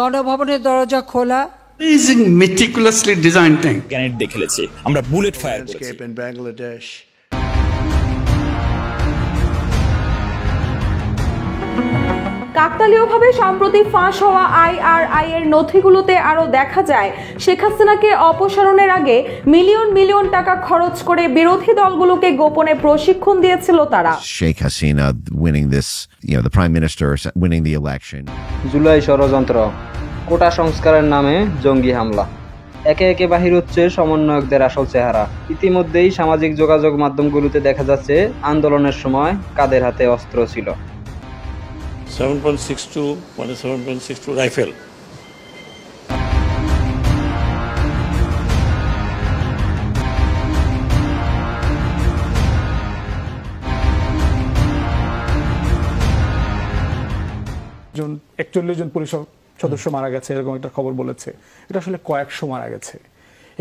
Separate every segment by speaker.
Speaker 1: গণভবনের দরজা খোলা।
Speaker 2: Amazing, meticulously designed thing.
Speaker 3: Grenade দিয়ে খেলেছি, আমরা বুলেট ফায়ার করেছি।
Speaker 4: in Bangladesh.
Speaker 5: কাকতালীয়ভাবে সম্প্রতি ফাঁস হওয়া IRI এর নথিগুলোতে আরও দেখা যায় শেখ হাসিনাকে অপসারণের আগে মিলিয়ন মিলিয়ন টাকা খরচ করে বিরোধী দলগুলোকে গোপনে প্রশিক্ষণ দিয়েছিল তারা।
Speaker 6: Sheikh Hasina winning this, the Prime Minister winning the election.
Speaker 7: July ষড়যন্ত্র, কোটা সংস্কারের নামে জঙ্গি হামলা, একে একে বাহির হচ্ছে সমন্বয়কদের আসল চেহারা। ইতিমধ্যেই সামাজিক যোগাযোগ মাধ্যমগুলোতে দেখা যাচ্ছে আন্দোলনের সময় কাদের হাতে অস্ত্র ছিল।
Speaker 8: 7.62 রাইফেল।
Speaker 9: জন 41 জন পুলিশ সদস্য মারা গেছে এরকম একটা খবর বলেছে। এটা আসলে কয়েকশো মারা গেছে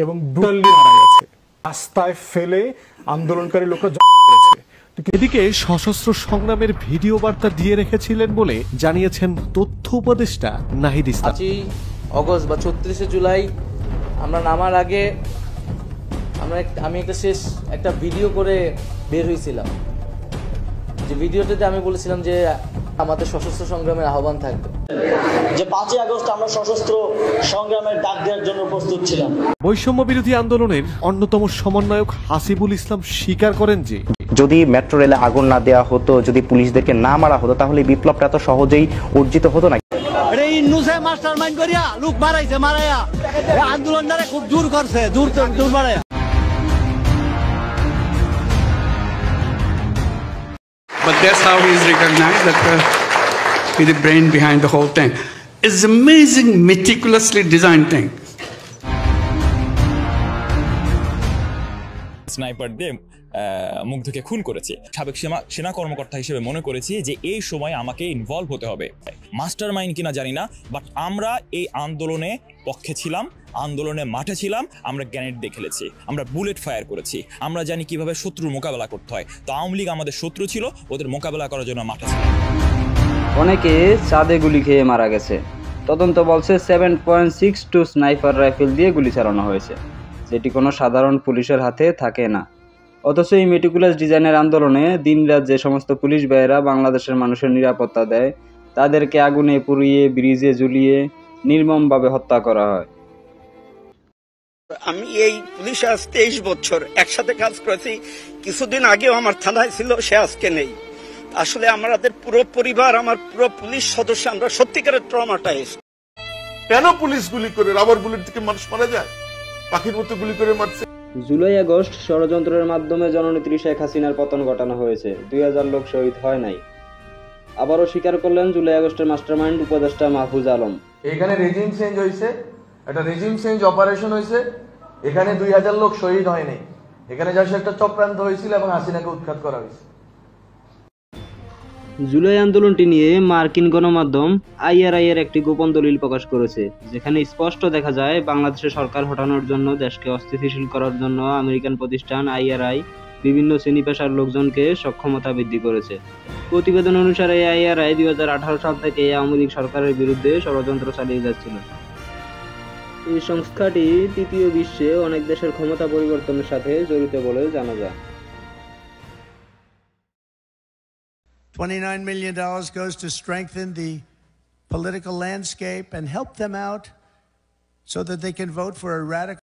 Speaker 9: এবং ব্রুটালি মারা গেছে, রাস্তায় ফেলে আন্দোলনকারী লোকরা করেছে।
Speaker 10: এদিকে সশস্ত্র সংগ্রামের ভিডিও বার্তা দিয়ে রেখেছিলেন বলে জানিয়েছেন তথ্য উপদেষ্টা নাহিদ ইসলাম।
Speaker 11: 5 অগস্ট বা 36 জুলাই আমরা নামার আগে আমি একটা ভিডিও করে বের হয়েছিলাম, যে ভিডিওটাতে আমি বলেছিলাম যে আমাদের সশস্ত্র সংগ্রামের আহ্বান থাকবে,
Speaker 12: যে 5 আগস্ট আমরা সশস্ত্র সংগ্রামের ডাক দেওয়ার জন্য প্রস্তুত ছিলাম।
Speaker 10: বৈষম্য বিরোধী আন্দোলনের অন্যতম সমন্বয়ক হাসিবুল ইসলাম স্বীকার করেন যে
Speaker 13: যদি মেট্রো রেলে আগুন না দেওয়া হতো, যদি পুলিশদেরকে না মারা হতো, তাহলে বিপ্লবটা এত সহজেই অর্জিত হতো না।
Speaker 14: মাস্টারমাইন্ড করিয়া লোক মারাইছে, মারাইয়া আন্দোলনটারে খুব দূর করছে, দূর Mariah.
Speaker 2: But that's how he is recognized, that he's the brain behind the whole thing. It's an amazing, meticulously designed thing.
Speaker 3: Sniper দিয়ে মুগ্ধকে খুন করেছে। সাবেক সেনা কর্মকর্তা হিসেবে মনে করেছি যে এই সময় আমাকে ইনভলভ হতে হবে। মাস্টার মাইন্ড কিনা জানি না, বাট আমরা এই আন্দোলনে পক্ষে ছিলাম, আন্দোলনে মাঠে ছিলাম, আমরা গ্রেনেড দিয়ে খেলেছি, আমরা বুলেট ফায়ার করেছি, আমরা জানি কিভাবে শত্রুর মোকাবেলা করতে হয়। তো আওয়ামী লীগ আমাদের শত্রু ছিল, ওদের মোকাবেলা করার জন্য মাঠে ছিল।
Speaker 7: অনেকে চাঁদে গুলি খেয়ে মারা গেছে। তদন্ত বলছে 7.62 স্নাইপার রাইফেল দিয়ে গুলি চালানো হয়েছে, যেটি কোনো সাধারণ পুলিশের হাতে থাকে না। অথচ এই মেটিকুলাস ডিজাইনের আন্দোলনে দিনরাত যে সমস্ত পুলিশ ভাইয়েরা বাংলাদেশের মানুষের নিরাপত্তা দেয়, তাদেরকে আগুনে পুড়িয়ে, ব্রিজে ঝুলিয়ে নির্মমভাবে হত্যা করা হয়।
Speaker 15: আমি এই পুলিশে আজ 23 বছর একসাথে কাজ করেছি। কিছুদিন আগেও আমার থানায় ছিল, সে আজকে নেই। আসলে আমাদের পুরো পরিবার, আমার পুরো পুলিশ সদস্য, আমরা সত্যিকারের ট্রমাটাইজ।
Speaker 4: কেন পুলিশ গুলি করে, রাবার বুলেট থেকে মানুষ মারা যায়, পাখির মতো গুলি করে মারছে।
Speaker 7: জুলাই আগস্ট ষড়যন্ত্রের মাধ্যমে জননেত্রী শেখ হাসিনার পতন ঘটানো হয়েছে, 2000 লোক শহীদ হয় নাই। আবারও স্বীকার করলেন জুলাই আগস্টের মাস্টারমাইন্ড উপদেষ্টা মাহফুজ আলম।
Speaker 16: এখানে রেজিম চেঞ্জ হয়েছে, একটা রেজিম চেঞ্জ অপারেশন হয়েছে, এখানে 2000 লোক শহীদ হয় নাই, এখানে যা একটা চক্রান্ত হয়েছিল এবং হাসিনাকে উৎখাত করা হয়েছে।
Speaker 7: জুলাই আন্দোলনটি নিয়ে মার্কিন গণমাধ্যম IRI এর একটি গোপন দলিল প্রকাশ করেছে, যেখানে স্পষ্ট দেখা যায় বাংলাদেশের সরকার হটানোর জন্য, দেশকে অস্থিতিশীল করার জন্য আমেরিকান প্রতিষ্ঠান IRI বিভিন্ন শ্রেণী পেশার লোকজনকে সক্ষমতা বৃদ্ধি করেছে। প্রতিবেদন অনুসারে IRI 2018 সাল থেকে আওয়ামী লীগ সরকারের বিরুদ্ধে ষড়যন্ত্র চালিয়ে যাচ্ছিল। এই সংস্থাটি তৃতীয় বিশ্বে অনেক দেশের ক্ষমতা পরিবর্তনের সাথে জড়িত বলে জানা যায়।
Speaker 4: $29 million goes to strengthen the political landscape and help them out so that they can vote for a radical